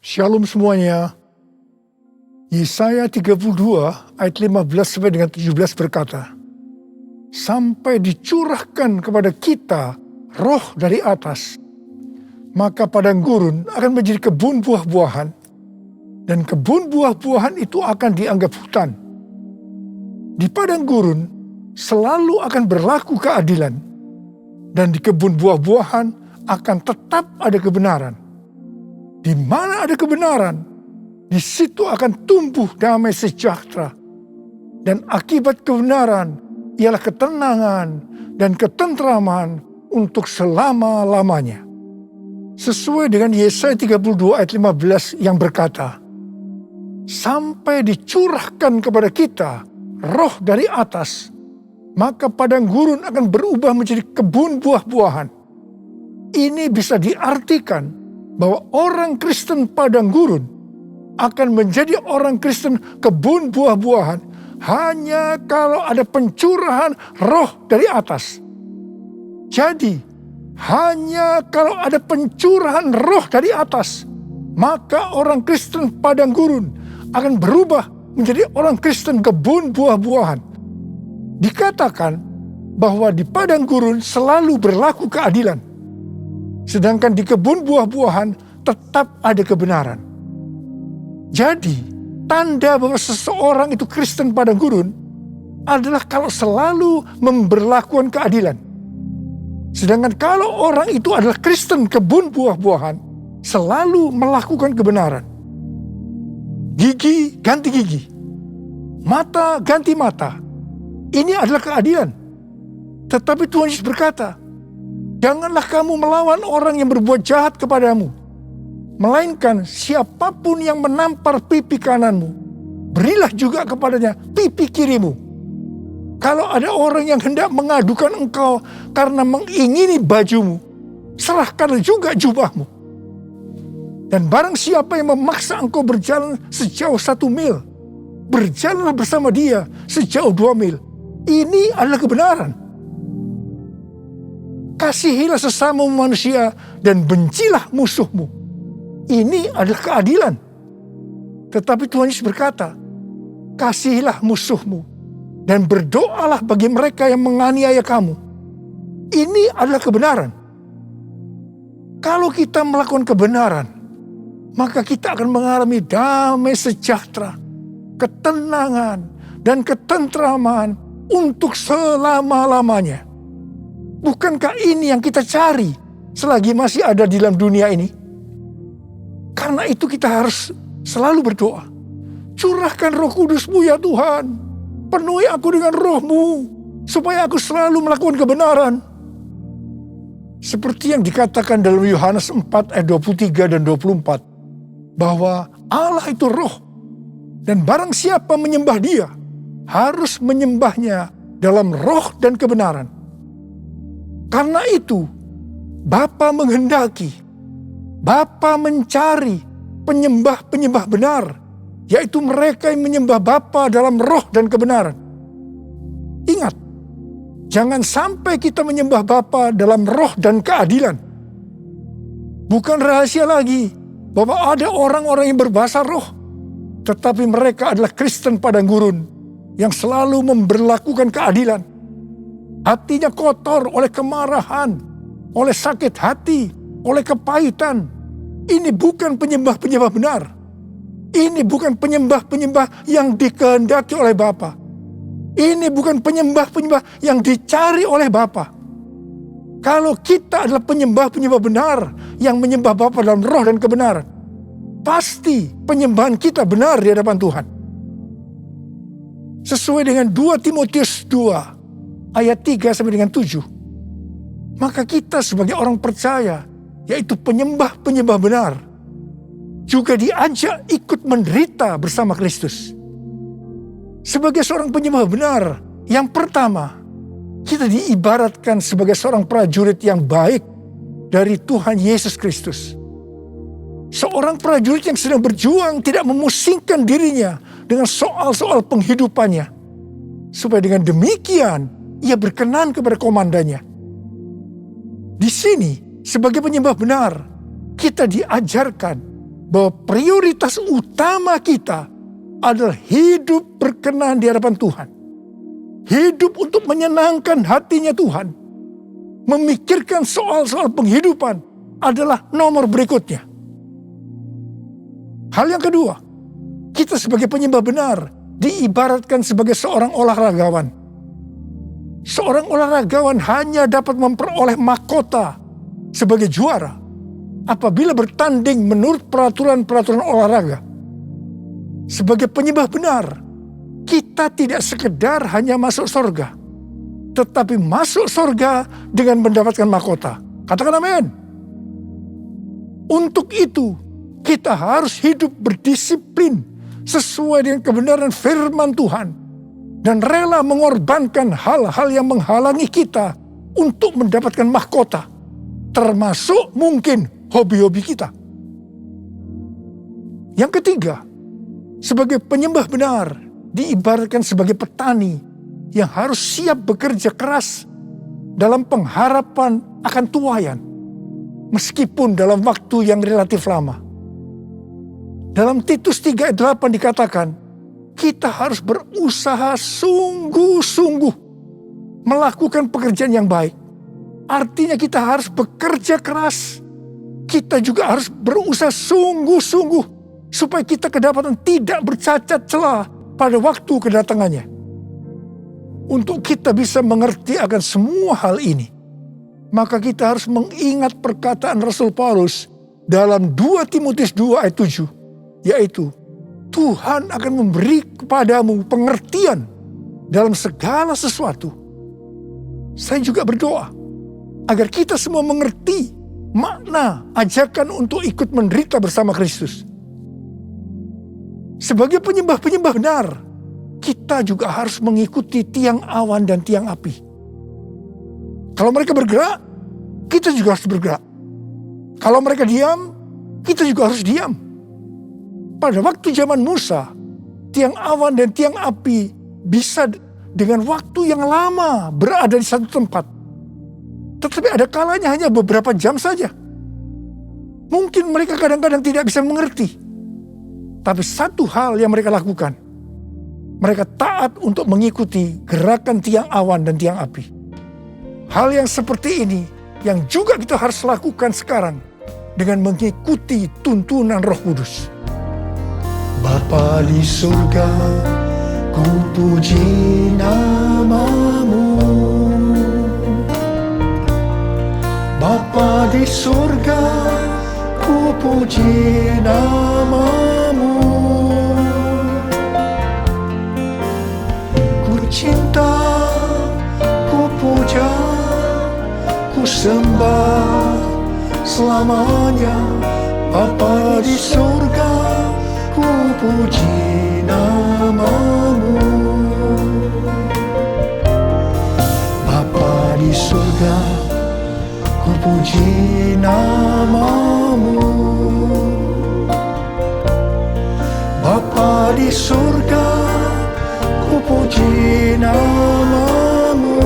Shalom semuanya. Yesaya 32 ayat 15 sampai dengan 17 berkata, sampai dicurahkan kepada kita roh dari atas, maka padang gurun akan menjadi kebun buah-buahan, dan kebun buah-buahan itu akan dianggap hutan. Di padang gurun selalu akan berlaku keadilan, dan di kebun buah-buahan akan tetap ada kebenaran. Di mana ada kebenaran, di situ akan tumbuh damai sejahtera. Dan akibat kebenaran ialah ketenangan dan ketentraman untuk selama-lamanya. Sesuai dengan Yesaya 32 ayat 15 yang berkata, sampai dicurahkan kepada kita roh dari atas, maka padang gurun akan berubah menjadi kebun buah-buahan. Ini bisa diartikan bahwa orang Kristen padang gurun akan menjadi orang Kristen kebun buah-buahan hanya kalau ada pencurahan roh dari atas. Jadi, hanya kalau ada pencurahan roh dari atas, maka orang Kristen padang gurun akan berubah menjadi orang Kristen kebun buah-buahan. Dikatakan bahwa di padang gurun selalu berlaku keadilan, sedangkan di kebun buah-buahan tetap ada kebenaran. Jadi, tanda bahwa seseorang itu Kristen padang gurun adalah kalau selalu memberlakukan keadilan. Sedangkan kalau orang itu adalah Kristen kebun buah-buahan, selalu melakukan kebenaran. Gigi ganti gigi, mata ganti mata. Ini adalah keadilan. Tetapi Tuhan Yesus berkata, janganlah kamu melawan orang yang berbuat jahat kepadamu, melainkan siapapun yang menampar pipi kananmu, berilah juga kepadanya pipi kirimu. Kalau ada orang yang hendak mengadukan engkau karena mengingini bajumu, serahkanlah juga jubahmu. Dan barang siapa yang memaksa engkau berjalan sejauh 1 mil, berjalanlah bersama dia sejauh 2 mil. Ini adalah kebenaran. Kasihilah sesama manusia dan bencilah musuhmu. Ini adalah keadilan. Tetapi Tuhan Yesus berkata, kasihilah musuhmu dan berdoalah bagi mereka yang menganiaya kamu. Ini adalah kebenaran. Kalau kita melakukan kebenaran, maka kita akan mengalami damai sejahtera, ketenangan, dan ketentraman untuk selama-lamanya. Bukankah ini yang kita cari selagi masih ada di dalam dunia ini? Karena itu kita harus selalu berdoa. Curahkan Roh Kudus-Mu ya Tuhan. Penuhi aku dengan Roh-Mu, supaya aku selalu melakukan kebenaran. Seperti yang dikatakan dalam Yohanes 4 ayat 23 dan 24. Bahwa Allah itu Roh. Dan barang siapa menyembah Dia, harus menyembahnya dalam roh dan kebenaran. Karena itu, Bapa menghendaki, Bapa mencari penyembah-penyembah benar, yaitu mereka yang menyembah Bapa dalam roh dan kebenaran. Ingat, jangan sampai kita menyembah Bapa dalam roh dan keadilan. Bukan rahasia lagi bahwa ada orang-orang yang berbahasa roh, tetapi mereka adalah Kristen padang gurun yang selalu memberlakukan keadilan. Hatinya kotor oleh kemarahan, oleh sakit hati, oleh kepahitan. Ini bukan penyembah-penyembah benar. Ini bukan penyembah-penyembah yang dikehendaki oleh Bapa. Ini bukan penyembah-penyembah yang dicari oleh Bapa. Kalau kita adalah penyembah-penyembah benar yang menyembah Bapa dalam roh dan kebenaran, pasti penyembahan kita benar di hadapan Tuhan. Sesuai dengan 2 Timotius 2 ayat 3 sampai dengan 7. Maka kita sebagai orang percaya, yaitu penyembah-penyembah benar, juga diajak ikut menderita bersama Kristus. Sebagai seorang penyembah benar, yang pertama, kita diibaratkan sebagai seorang prajurit yang baik dari Tuhan Yesus Kristus. Seorang prajurit yang sedang berjuang tidak memusingkan dirinya dengan soal-soal penghidupannya. Supaya dengan demikian, ia berkenan kepada komandannya. Di sini, sebagai penyembah benar, kita diajarkan bahwa prioritas utama kita adalah hidup berkenan di hadapan Tuhan. Hidup untuk menyenangkan hatinya Tuhan. Memikirkan soal-soal penghidupan adalah nomor berikutnya. Hal yang kedua, kita sebagai penyembah benar diibaratkan sebagai seorang olahragawan. Seorang olahragawan hanya dapat memperoleh mahkota sebagai juara apabila bertanding menurut peraturan-peraturan olahraga. Sebagai penyembah benar, kita tidak sekedar hanya masuk surga, tetapi masuk surga dengan mendapatkan mahkota. Katakan amin. Untuk itu, kita harus hidup berdisiplin sesuai dengan kebenaran firman Tuhan dan rela mengorbankan hal-hal yang menghalangi kita untuk mendapatkan mahkota, termasuk mungkin hobi-hobi kita. Yang ketiga, sebagai penyembah benar diibaratkan sebagai petani yang harus siap bekerja keras dalam pengharapan akan tuaian, meskipun dalam waktu yang relatif lama. Dalam Titus 3 ayat 8 dikatakan, kita harus berusaha sungguh-sungguh melakukan pekerjaan yang baik. Artinya kita harus bekerja keras. Kita juga harus berusaha sungguh-sungguh supaya kita kedapatan tidak bercacat celah pada waktu kedatangannya. Untuk kita bisa mengerti akan semua hal ini, maka kita harus mengingat perkataan Rasul Paulus dalam 2 Timotius 2 ayat 7, yaitu Tuhan akan memberi kepadamu pengertian dalam segala sesuatu. Saya juga berdoa agar kita semua mengerti makna ajakan untuk ikut menderita bersama Kristus. Sebagai penyembah-penyembah benar, kita juga harus mengikuti tiang awan dan tiang api. Kalau mereka bergerak, kita juga harus bergerak. Kalau mereka diam, kita juga harus diam. Pada waktu zaman Musa, tiang awan dan tiang api bisa dengan waktu yang lama berada di satu tempat. Tetapi ada kalanya hanya beberapa jam saja. Mungkin mereka kadang-kadang tidak bisa mengerti. Tapi satu hal yang mereka lakukan, mereka taat untuk mengikuti gerakan tiang awan dan tiang api. Hal yang seperti ini yang juga kita harus lakukan sekarang dengan mengikuti tuntunan Roh Kudus. Bapa di surga, ku puji nama-Mu. Bapa di surga, ku puji nama-Mu. Ku cinta, ku puja, ku sembah selamanya. Bapa di surga, ku puji nama-Mu. Bapa di surga, ku puji nama-Mu. Bapa di surga, ku puji nama-Mu.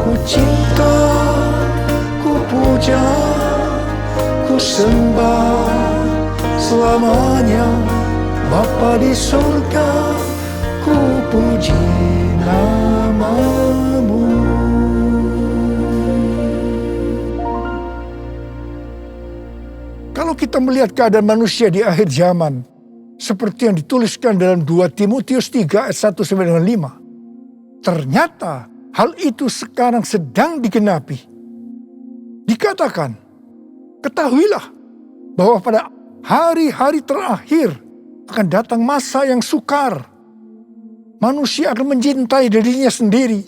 Ku cinta, ku puja, ku sembah selamanya. Bapa di surga, ku puji nama-Mu. Kalau kita melihat keadaan manusia di akhir zaman, seperti yang dituliskan dalam 2 Timotius 3 ayat 1 sampai dengan 5, ternyata hal itu sekarang sedang digenapi. Dikatakan, ketahuilah bahwa pada hari-hari terakhir akan datang masa yang sukar. Manusia akan mencintai dirinya sendiri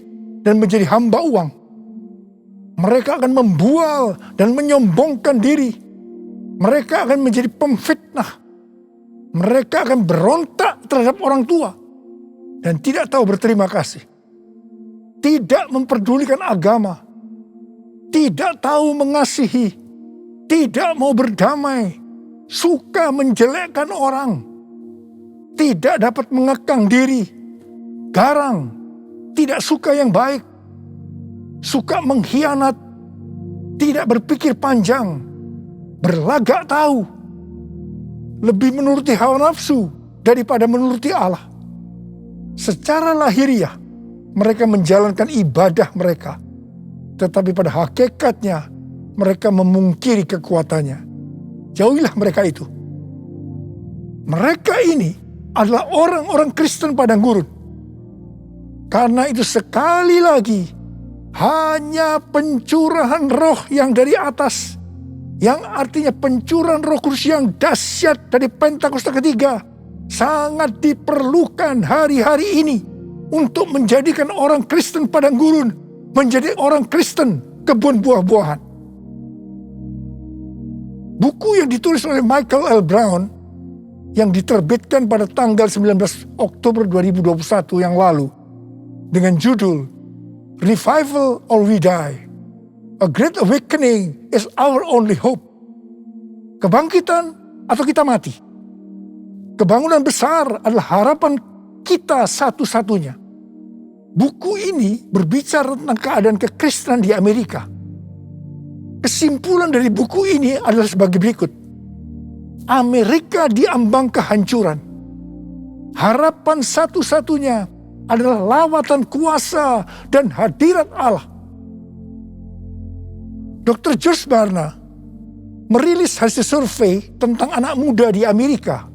dan menjadi hamba uang. Mereka akan membual dan menyombongkan diri. Mereka akan menjadi pemfitnah. Mereka akan berontak terhadap orang tua dan tidak tahu berterima kasih. Tidak memperdulikan agama. Tidak tahu mengasihi. Tidak mau berdamai. Suka menjelekkan orang. Tidak dapat mengekang diri. Garang. Tidak suka yang baik. Suka mengkhianat. tidak berpikir panjang, berlagak tahu, lebih menuruti hawa nafsu daripada menuruti Allah. Secara lahiriah, mereka menjalankan ibadah mereka, tetapi pada hakikatnya mereka memungkiri kekuatannya. Jauhilah mereka itu. Mereka ini adalah orang-orang Kristen padang gurun. Karena itu sekali lagi, hanya pencurahan roh yang dari atas, yang artinya pencurahan Roh Kudus yang dahsyat dari Pentakosta ketiga, sangat diperlukan hari-hari ini untuk menjadikan orang Kristen padang gurun menjadi orang Kristen kebun buah-buahan. Buku yang ditulis oleh Michael L. Brown yang diterbitkan pada tanggal 19 Oktober 2021 yang lalu dengan judul Revival or We Die, A Great Awakening is Our Only Hope. Kebangkitan atau kita mati. Kebangunan besar adalah harapan kita satu-satunya. Buku ini berbicara tentang keadaan kekristenan di Amerika. Kesimpulan dari buku ini adalah sebagai berikut. Amerika diambang kehancuran. Harapan satu-satunya adalah lawatan kuasa dan hadirat Allah. Dr. George Barna merilis hasil survei tentang anak muda di Amerika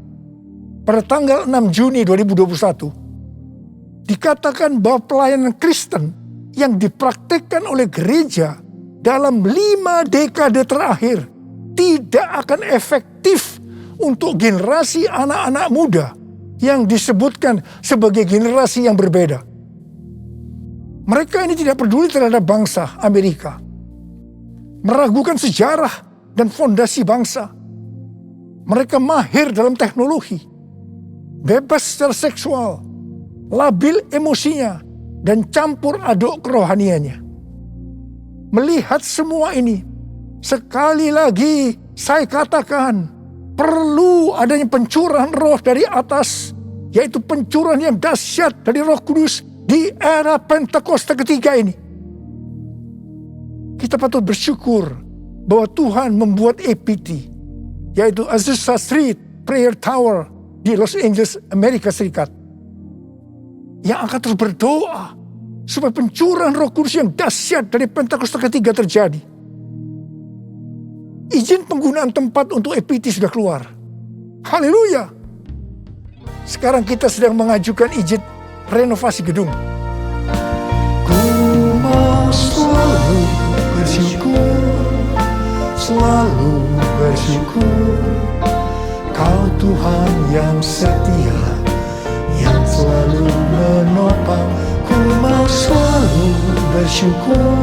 pada tanggal 6 Juni 2021. Dikatakan bahwa pelayanan Kristen yang dipraktikkan oleh gereja dalam 5 dekade terakhir tidak akan efektif untuk generasi anak-anak muda yang disebutkan sebagai generasi yang berbeda. Mereka ini tidak peduli terhadap bangsa Amerika, meragukan sejarah dan fondasi bangsa. Mereka mahir dalam teknologi, bebas secara seksual, labil emosinya, dan campur aduk kerohaniannya. Melihat semua ini, sekali lagi saya katakan, perlu adanya pencurahan roh dari atas, yaitu pencurahan yang dahsyat dari Roh Kudus di era Pentakosta ketiga ini. Kita patut bersyukur bahwa Tuhan membuat APT, yaitu Azusa Street Prayer Tower di Los Angeles, Amerika Serikat, yang akan terus berdoa supaya pencurahan Roh Kudus yang dahsyat dari Pentakosta ketiga terjadi. Izin penggunaan tempat untuk APT sudah keluar. Haleluya. Sekarang kita sedang mengajukan izin renovasi gedung. Ku mau selalu bersyukur, selalu bersyukur. Kau Tuhan yang setia, yang selalu menopang. Ku mau selalu bersyukur,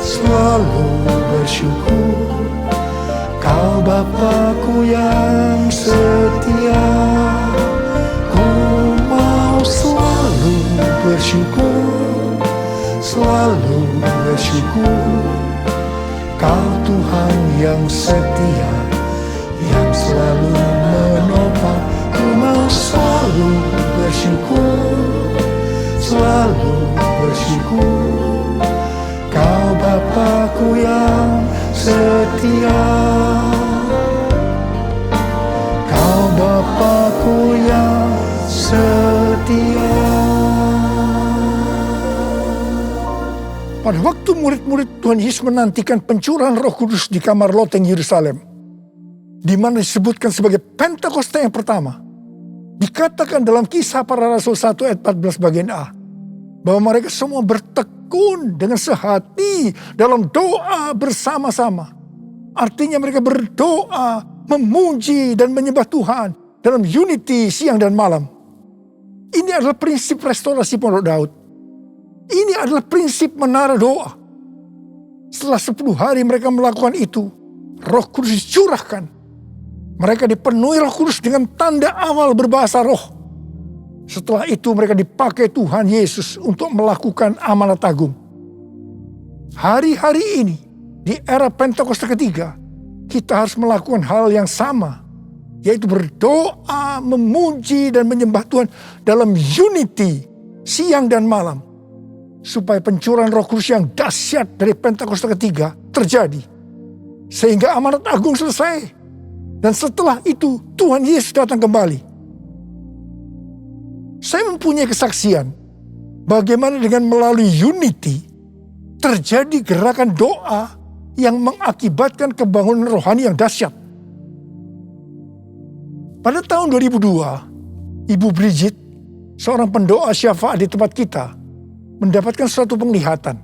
selalu bersyukur. Kau Bapa-Ku yang setia. Ku mau selalu bersyukur, selalu bersyukur. Kau Tuhan yang setia, yang selalu menopang. Ku mau selalu bersyukur, selalu bersyukur. Kau Bapa-Ku yang setia. Kau Bapa-Ku yang setia. Pada waktu murid-murid Tuhan Yesus menantikan pencurahan Roh Kudus di kamar loteng Yerusalem, di mana disebutkan sebagai Pentakosta yang pertama, dikatakan dalam Kisah Para Rasul 1 ayat 14 bagian A, bahwa mereka semua bertekun dengan sehati dalam doa bersama-sama. Artinya mereka berdoa, memuji dan menyembah Tuhan dalam unity siang dan malam. Ini adalah prinsip restorasi Pondok Daud. Ini adalah prinsip menara doa. Setelah 10 hari mereka melakukan itu, Roh Kudus dicurahkan. Mereka dipenuhi Roh Kudus dengan tanda awal berbahasa roh. Setelah itu mereka dipakai Tuhan Yesus untuk melakukan amanat agung. Hari-hari ini, di era Pentakosta ketiga, kita harus melakukan hal yang sama, yaitu berdoa, memuji dan menyembah Tuhan dalam unity siang dan malam, supaya pencurahan Roh Kudus yang dahsyat dari Pentakosta ketiga terjadi. Sehingga amanat agung selesai. Dan setelah itu Tuhan Yesus datang kembali. Saya mempunyai kesaksian bagaimana dengan melalui Unity terjadi gerakan doa yang mengakibatkan kebangunan rohani yang dahsyat. Pada tahun 2002, Ibu Bridget, seorang pendoa syafaat di tempat kita, mendapatkan suatu penglihatan.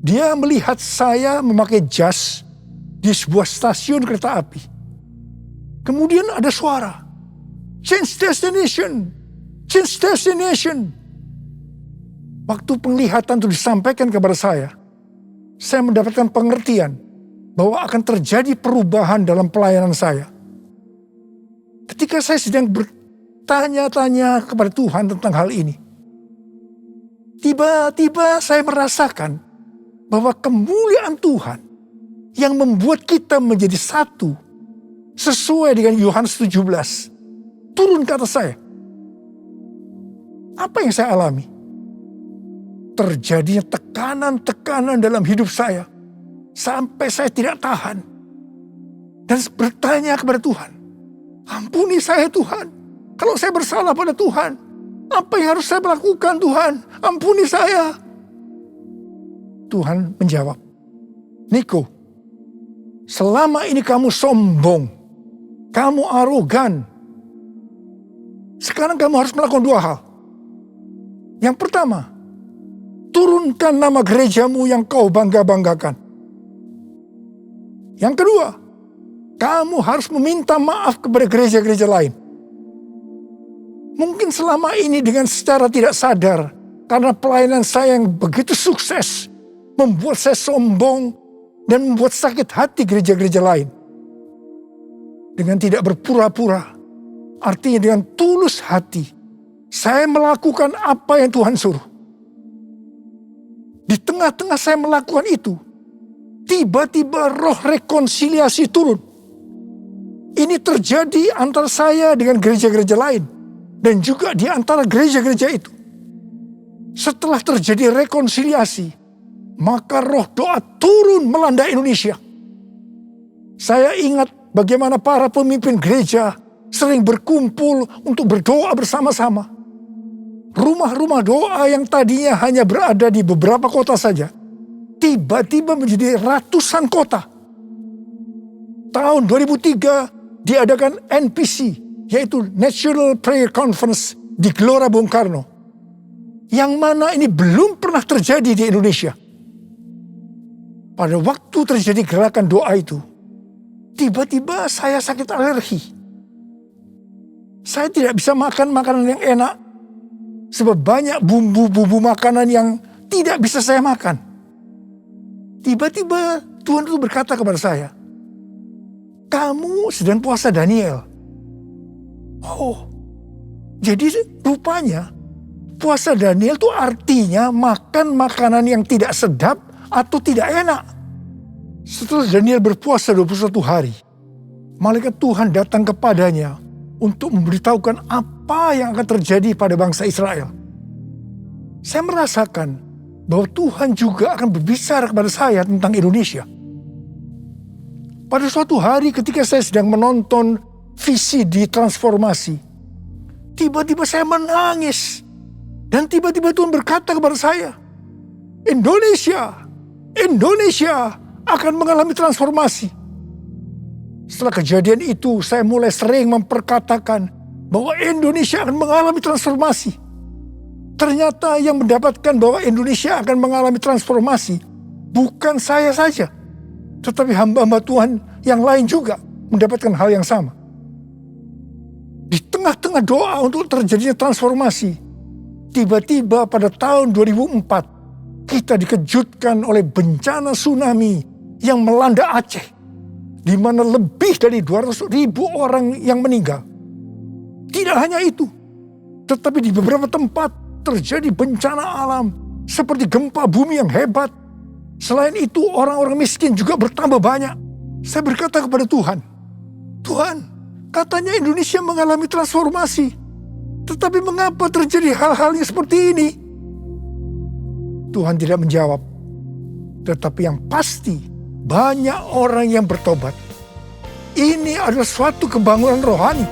Dia melihat saya memakai jas di sebuah stasiun kereta api. Kemudian ada suara, "Change destination, change destination." Waktu penglihatan itu disampaikan kepada saya mendapatkan pengertian bahwa akan terjadi perubahan dalam pelayanan saya. Ketika saya sedang bertanya-tanya kepada Tuhan tentang hal ini, tiba-tiba saya merasakan bahwa kemuliaan Tuhan yang membuat kita menjadi satu sesuai dengan Yohanes 17 turun ke atas saya. Apa yang saya alami? Terjadinya tekanan-tekanan dalam hidup saya sampai saya tidak tahan dan bertanya kepada Tuhan, "Ampuni saya Tuhan, kalau saya bersalah pada Tuhan, apa yang harus saya lakukan Tuhan? Ampuni saya." Tuhan menjawab, "Niko, selama ini kamu sombong, kamu arogan. Sekarang kamu harus melakukan dua hal. Yang pertama, turunkan nama gerejamu yang kau bangga-banggakan. Yang kedua, kamu harus meminta maaf kepada gereja-gereja lain. Mungkin selama ini dengan secara tidak sadar, karena pelayanan saya yang begitu sukses, membuat saya sombong dan membuat sakit hati gereja-gereja lain. Dengan tidak berpura-pura, artinya dengan tulus hati, saya melakukan apa yang Tuhan suruh. Di tengah-tengah saya melakukan itu, tiba-tiba roh rekonsiliasi turun. Ini terjadi antara saya dengan gereja-gereja lain, dan juga di antara gereja-gereja itu. Setelah terjadi rekonsiliasi, maka roh doa turun melanda Indonesia. Saya ingat bagaimana para pemimpin gereja sering berkumpul untuk berdoa bersama-sama. Rumah-rumah doa yang tadinya hanya berada di beberapa kota saja, tiba-tiba menjadi ratusan kota. Tahun 2003 diadakan NPC, yaitu National Prayer Conference di Gelora Bung Karno. Yang mana ini belum pernah terjadi di Indonesia. Pada waktu terjadi gerakan doa itu, tiba-tiba saya sakit alergi. Saya tidak bisa makan makanan yang enak, sebab banyak bumbu-bumbu makanan yang tidak bisa saya makan. Tiba-tiba Tuhan itu berkata kepada saya, "Kamu sedang puasa Daniel." Oh, jadi rupanya puasa Daniel itu artinya makan makanan yang tidak sedap atau tidak enak. Setelah Daniel berpuasa 21 hari, malaikat Tuhan datang kepadanya untuk memberitahukan apa yang akan terjadi pada bangsa Israel. Saya merasakan bahwa Tuhan juga akan berbicara kepada saya tentang Indonesia. Pada suatu hari ketika saya sedang menonton VCD transformasi, tiba-tiba saya menangis. Dan tiba-tiba Tuhan berkata kepada saya, Indonesia akan mengalami transformasi. Setelah kejadian itu, saya mulai sering memperkatakan bahwa Indonesia akan mengalami transformasi. Ternyata yang mendapatkan bahwa Indonesia akan mengalami transformasi bukan saya saja, tetapi hamba-hamba Tuhan yang lain juga mendapatkan hal yang sama. Di tengah-tengah doa untuk terjadinya transformasi, tiba-tiba pada tahun 2004, kita dikejutkan oleh bencana tsunami yang melanda Aceh, di mana lebih dari 200.000 orang yang meninggal. Tidak hanya itu, tetapi di beberapa tempat terjadi bencana alam seperti gempa bumi yang hebat. Selain itu, orang-orang miskin juga bertambah banyak. Saya berkata kepada Tuhan, "Tuhan, katanya Indonesia mengalami transformasi, tetapi mengapa terjadi hal-hal yang seperti ini?" Tuhan tidak menjawab. Tetapi yang pasti, banyak orang yang bertobat. Ini adalah suatu kebangunan rohani.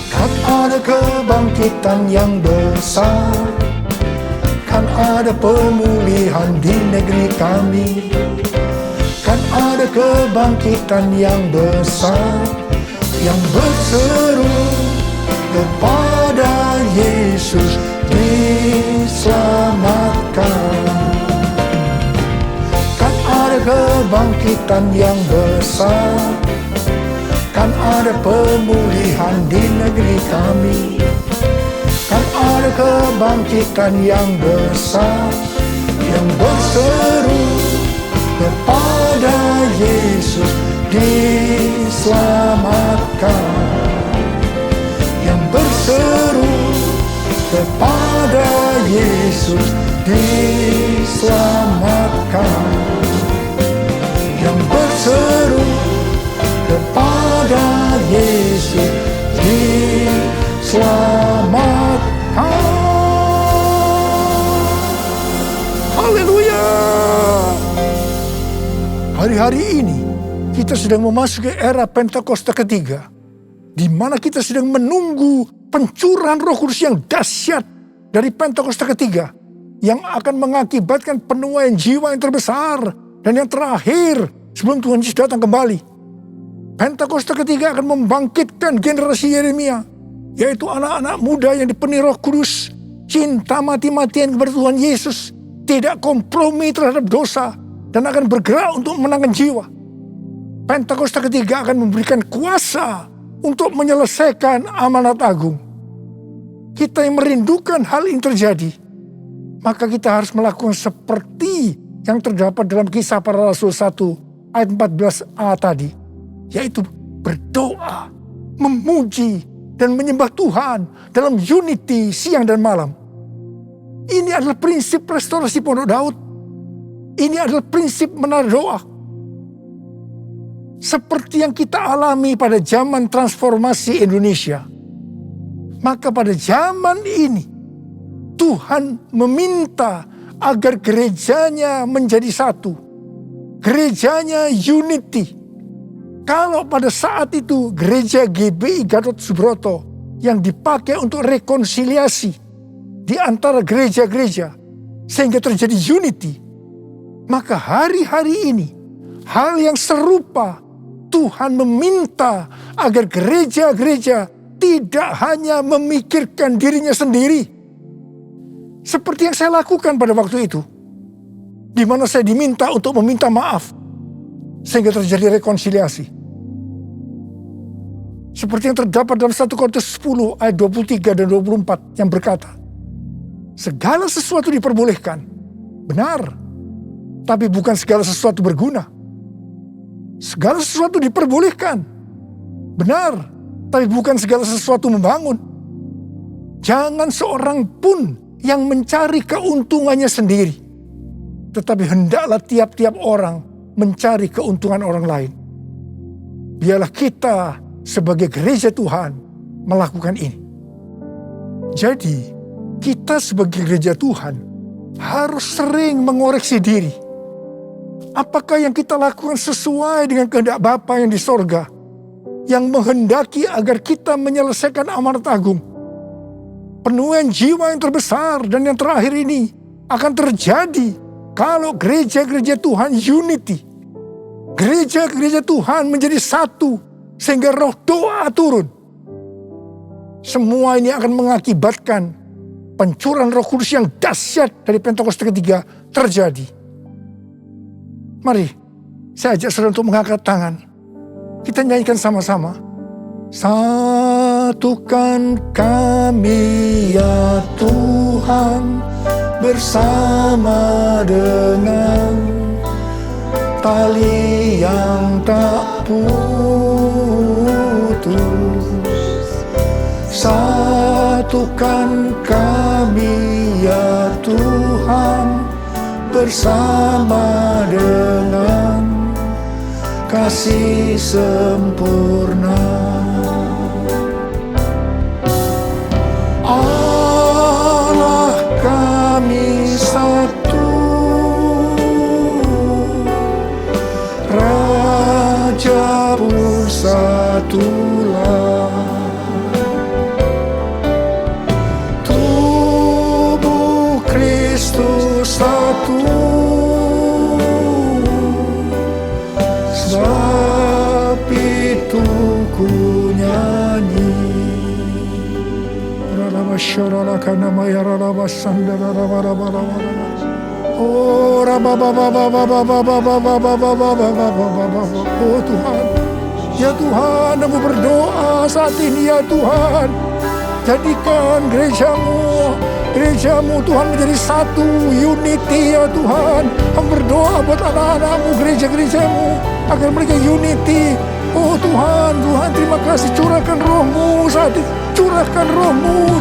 Kan ada kebangkitan yang besar, kan ada pemulihan di negeri kami, kan ada kebangkitan yang besar, yang berseru kepada Yesus diselamatkan. Kan ada kebangkitan yang besar, kan ada pemulihan di negeri kami, kan ada kebangkitan yang besar, yang berseru kepada Yesus diselamatkan, yang berseru kepada Yesus diselamatkan, yang berseru kepada Yesus diselamatkan. Haleluya. Hari-hari ini kita sedang memasuki era Pentakosta ketiga, di mana kita sedang menunggu pencurahan Roh Kudus yang dahsyat dari Pentakosta ketiga, yang akan mengakibatkan penuaian jiwa yang terbesar dan yang terakhir sebelum Tuhan Yesus datang kembali. Pentakosta ketiga akan membangkitkan generasi Yeremia, yaitu anak-anak muda yang dipenuhi Roh Kudus, cinta mati-matian kepada Tuhan Yesus, tidak kompromi terhadap dosa, dan akan bergerak untuk menangkan jiwa. Pentakosta ketiga akan memberikan kuasa untuk menyelesaikan amanat agung. Kita yang merindukan hal ini terjadi, maka kita harus melakukan seperti yang terdapat dalam Kisah Para Rasul 1 ayat 14a tadi, yaitu berdoa, memuji, dan menyembah Tuhan dalam unity siang dan malam. Ini adalah prinsip restorasi Pondok Daud. Ini adalah prinsip menara doa. Seperti yang kita alami pada zaman transformasi Indonesia, maka pada zaman ini Tuhan meminta agar gerejanya menjadi satu. Gerejanya unity. Kalau pada saat itu gereja GBI Gatot Subroto yang dipakai untuk rekonsiliasi di antara gereja-gereja sehingga terjadi unity, maka hari-hari ini hal yang serupa Tuhan meminta agar gereja-gereja tidak hanya memikirkan dirinya sendiri. Seperti yang saya lakukan pada waktu itu, di mana saya diminta untuk meminta maaf sehingga terjadi rekonsiliasi. Seperti yang terdapat dalam 1 Korintus 10 ayat 23 dan 24 yang berkata, segala sesuatu diperbolehkan, benar, tapi bukan segala sesuatu berguna. Segala sesuatu diperbolehkan, benar, tapi bukan segala sesuatu membangun. Jangan seorang pun yang mencari keuntungannya sendiri, tetapi hendaklah tiap-tiap orang mencari keuntungan orang lain. Biarlah kita sebagai gereja Tuhan melakukan ini. Jadi, kita sebagai gereja Tuhan harus sering mengoreksi diri. Apakah yang kita lakukan sesuai dengan kehendak Bapa yang di sorga, yang menghendaki agar kita menyelesaikan amanat agung? Penuaian jiwa yang terbesar dan yang terakhir ini akan terjadi kalau gereja-gereja Tuhan unity. Gereja-gereja Tuhan menjadi satu, sehingga roh doa turun. Semua ini akan mengakibatkan pencurahan Roh Kudus yang dahsyat dari Pentakosta ketiga terjadi. Mari, saya ajak saudara untuk mengangkat tangan. Kita nyanyikan sama-sama. Satukan kami ya Tuhan, bersama dengan tali yang tak putus. Satukan kami ya Tuhan, bersama dengan kasih sempurna. Allah kami satu, Oh Tuhan, ya Tuhan, aku berdoa saat ini ya Tuhan, jadikan gerejamu Tuhan menjadi satu, unity ya Tuhan. Aku berdoa buat anak-anakmu, gereja-gerejamu, agar mereka unity. Oh Tuhan, terima kasih, curahkan rohmu saat ini. Curahkan rohmu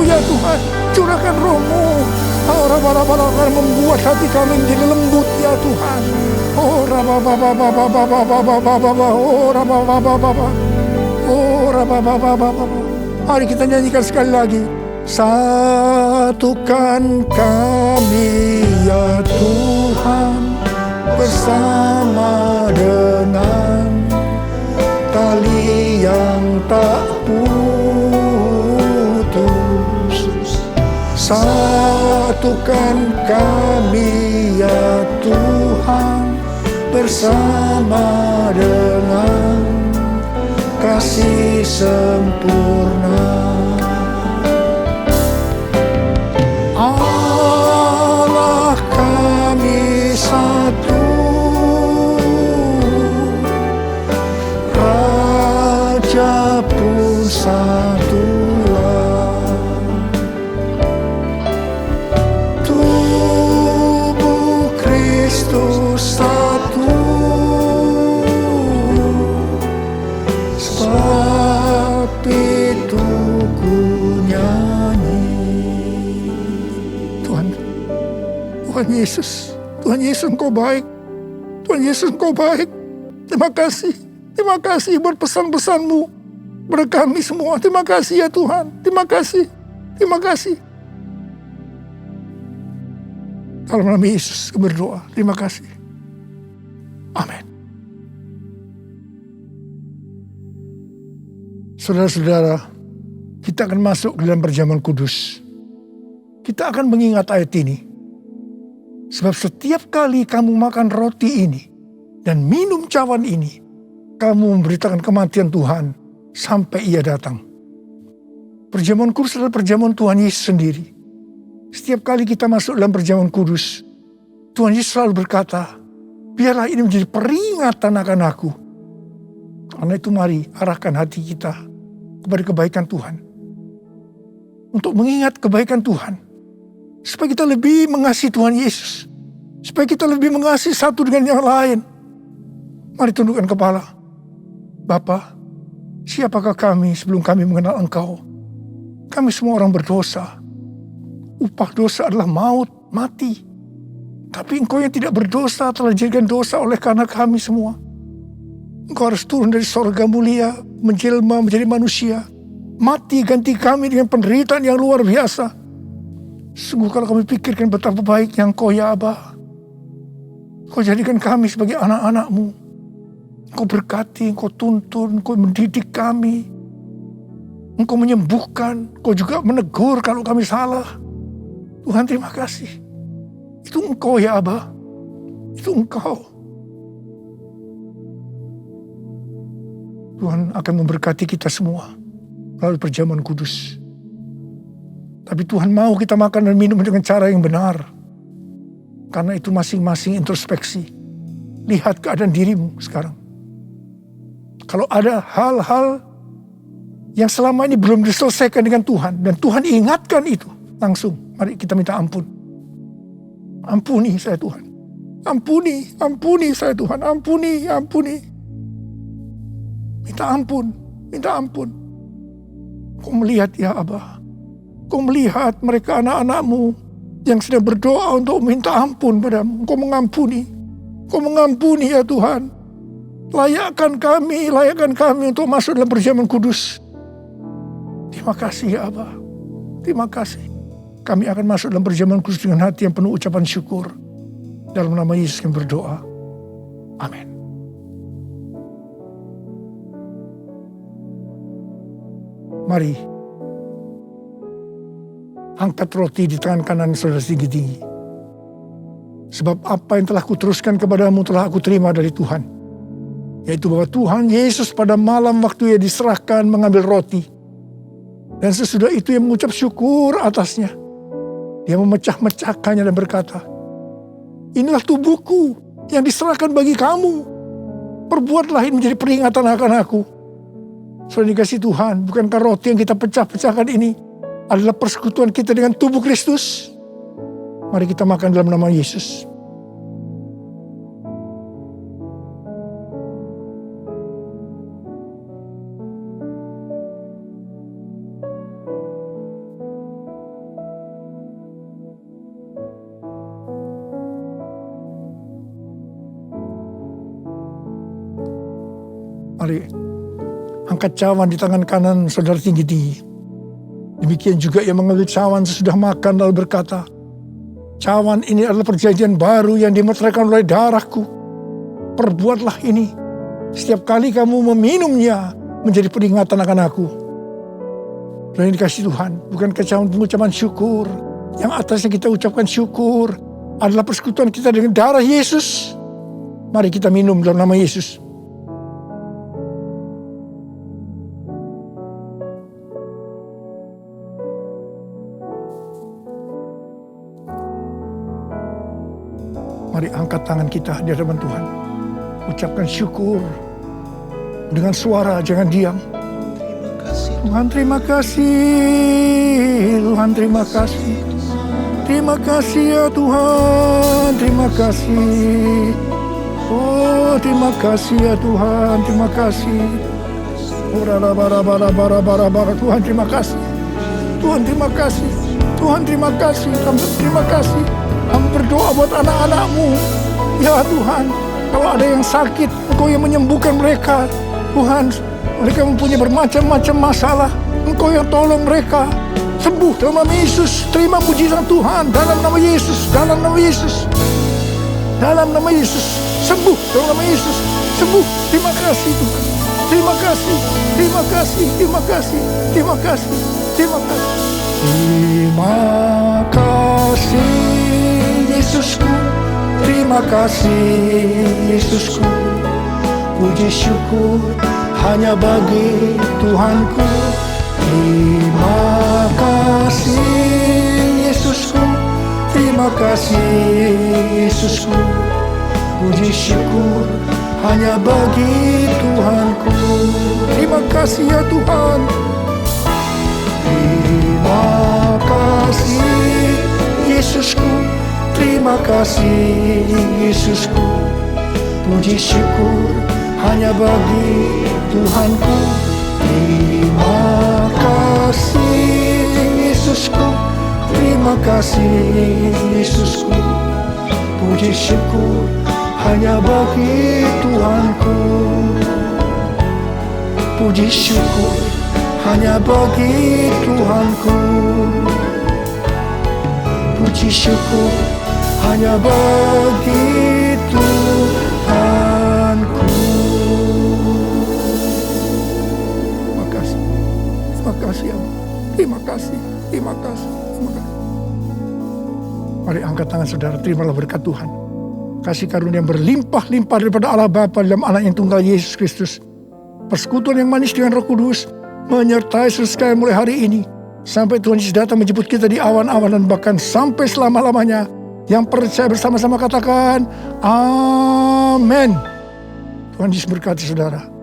ya Tuhan. Curahkan rohmu. Orang-orang membuat hati kami menjadi lembut ya Tuhan. Mari kita nyanyikan sekali lagi. Satukan kami ya Tuhan, bersama dengan tali yang tak putus. Satukan kami ya Tuhan, bersama dengan kasih sempurna. Allah kami satu, Raja pun satulah. Tubuh Kristus satu, sebab itu ku nyanyi. Tuhan Yesus Engkau baik. Tuhan Yesus Engkau baik. Terima kasih buat pesan-pesan-Mu kepada kami semua. Terima kasih ya Tuhan. Terima kasih. Dalam nama Yesus berdoa. Terima kasih. Amin. Saudara-saudara, kita akan masuk ke dalam perjamuan kudus. Kita akan mengingat ayat ini. Sebab setiap kali kamu makan roti ini dan minum cawan ini, kamu memberitakan kematian Tuhan sampai Ia datang. Perjamuan kudus adalah perjamuan Tuhan Yesus sendiri. Setiap kali kita masuk dalam perjamuan kudus, Tuhan Yesus selalu berkata, biarlah ini menjadi peringatan akan aku. Karena itu mari arahkan hati kita kepada kebaikan Tuhan. Untuk mengingat kebaikan Tuhan. Supaya kita lebih mengasihi Tuhan Yesus. Supaya kita lebih mengasihi satu dengan yang lain. Mari tundukkan kepala. Bapa, siapakah kami sebelum kami mengenal Engkau? Kami semua orang berdosa. Upah dosa adalah maut, mati. Tapi Engkau yang tidak berdosa telah dijadikan dosa oleh karena kami semua. Engkau harus turun dari sorga mulia, menjelma menjadi manusia. Mati ganti kami dengan penderitaan yang luar biasa. Sungguh kalau kami pikirkan betapa baiknya Engkau ya Aba. Engkau jadikan kami sebagai anak-anak-Mu. Engkau berkati, Engkau tuntun, Engkau mendidik kami. Engkau menyembuhkan, Engkau juga menegur kalau kami salah. Tuhan terima kasih. Itu Engkau ya Aba. Itu Engkau. Tuhan akan memberkati kita semua melalui perjamuan kudus. Tapi Tuhan mau kita makan dan minum dengan cara yang benar. Karena itu masing-masing introspeksi. Lihat keadaan dirimu sekarang. Kalau ada hal-hal yang selama ini belum diselesaikan dengan Tuhan. Dan Tuhan ingatkan itu. Langsung mari kita minta ampun. Ampuni saya Tuhan. Ampuni saya Tuhan. Ampuni. Minta ampun. Kau melihat ya Abah. Kau melihat mereka anak-anak-Mu yang sedang berdoa untuk minta ampun padamu. Kau mengampuni ya Tuhan. Layakkan kami untuk masuk dalam perjamuan kudus. Terima kasih ya Abah. Terima kasih. Kami akan masuk dalam perjamuan kudus dengan hati yang penuh ucapan syukur. Dalam nama Yesus kami berdoa. Amin. Mari. Angkat roti di tangan kanan saudara tinggi-tinggi. Sebab apa yang telah kuteruskan kepadamu telah aku terima dari Tuhan. Yaitu bahwa Tuhan Yesus pada malam waktu Ia diserahkan mengambil roti. Dan sesudah itu ia mengucap syukur atasnya. Dia memecah-mecahkannya dan berkata, inilah tubuhku yang diserahkan bagi kamu. Perbuatlah ini menjadi peringatan akan aku. Saudara dikasih Tuhan, bukankah roti yang kita pecah-pecahkan ini adalah persekutuan kita dengan tubuh Kristus? Mari kita makan dalam nama Yesus. Mari angkat cawan di tangan kanan saudara tinggi-tinggi. Demikian juga ia mengambil cawan sesudah makan lalu berkata, cawan ini adalah perjanjian baru yang dimeteraikan oleh darahku. Perbuatlah ini setiap kali kamu meminumnya menjadi peringatan akan aku. Dan dikasih Tuhan, bukan cawan pengucapan syukur. Yang atasnya kita ucapkan syukur adalah persekutuan kita dengan darah Yesus. Mari kita minum dalam nama Yesus. Mari angkat tangan kita di hadapan Tuhan. Ucapkan syukur. Dengan suara, jangan diam. Tuhan terima kasih. Tuhan terima kasih. Terima kasih ya Tuhan. Terima kasih. Oh terima kasih ya Tuhan. Terima kasih. Tuhan terima kasih. Tuhan terima kasih. Tuhan terima kasih. Terima kasih. Kami berdoa buat anak-anak-Mu. Ya Tuhan, kalau ada yang sakit, Engkau yang menyembuhkan mereka. Tuhan, mereka mempunyai bermacam-macam masalah. Engkau yang tolong mereka. Sembuh dalam nama Yesus. Terima mujizat Tuhan dalam nama Yesus. Dalam nama Yesus. Dalam nama Yesus. Sembuh dalam nama Yesus. Sembuh. Terima kasih Tuhan. Terima kasih. Terima kasih. Terima kasih. Terima kasih. Terima kasih. Terima kasih. Yesusku, terima kasih Yesusku. Puji syukur hanya bagi Tuhanku. Terima kasih Yesusku. Terima kasih Yesusku. Puji syukur hanya bagi Tuhanku. Terima kasih ya Tuhan. Terima kasih Yesusku. Terima kasih Yesusku. Puji syukur hanya bagi Tuhanku. Terima kasih Yesusku. Terima kasih Yesusku. Puji syukur hanya bagi Tuhanku. Puji syukur hanya bagi Tuhanku. Puji syukur hanya bagi Tuhanku. Terima kasih. Terima kasih ya. Terima kasih. Terima kasih. Terima kasih. Mari angkat tangan saudara, terimalah berkat Tuhan. Kasih karunia yang berlimpah-limpah daripada Allah Bapa dalam Anak yang tunggal Yesus Kristus. Persekutuan yang manis dengan Roh Kudus menyertai saudara sekalian mulai hari ini. Sampai Tuhan Yesus datang menjemput kita di awan-awan dan bahkan sampai selama-lamanya. Yang percaya bersama-sama katakan, Amin. Tuhan Yesus berkati saudara.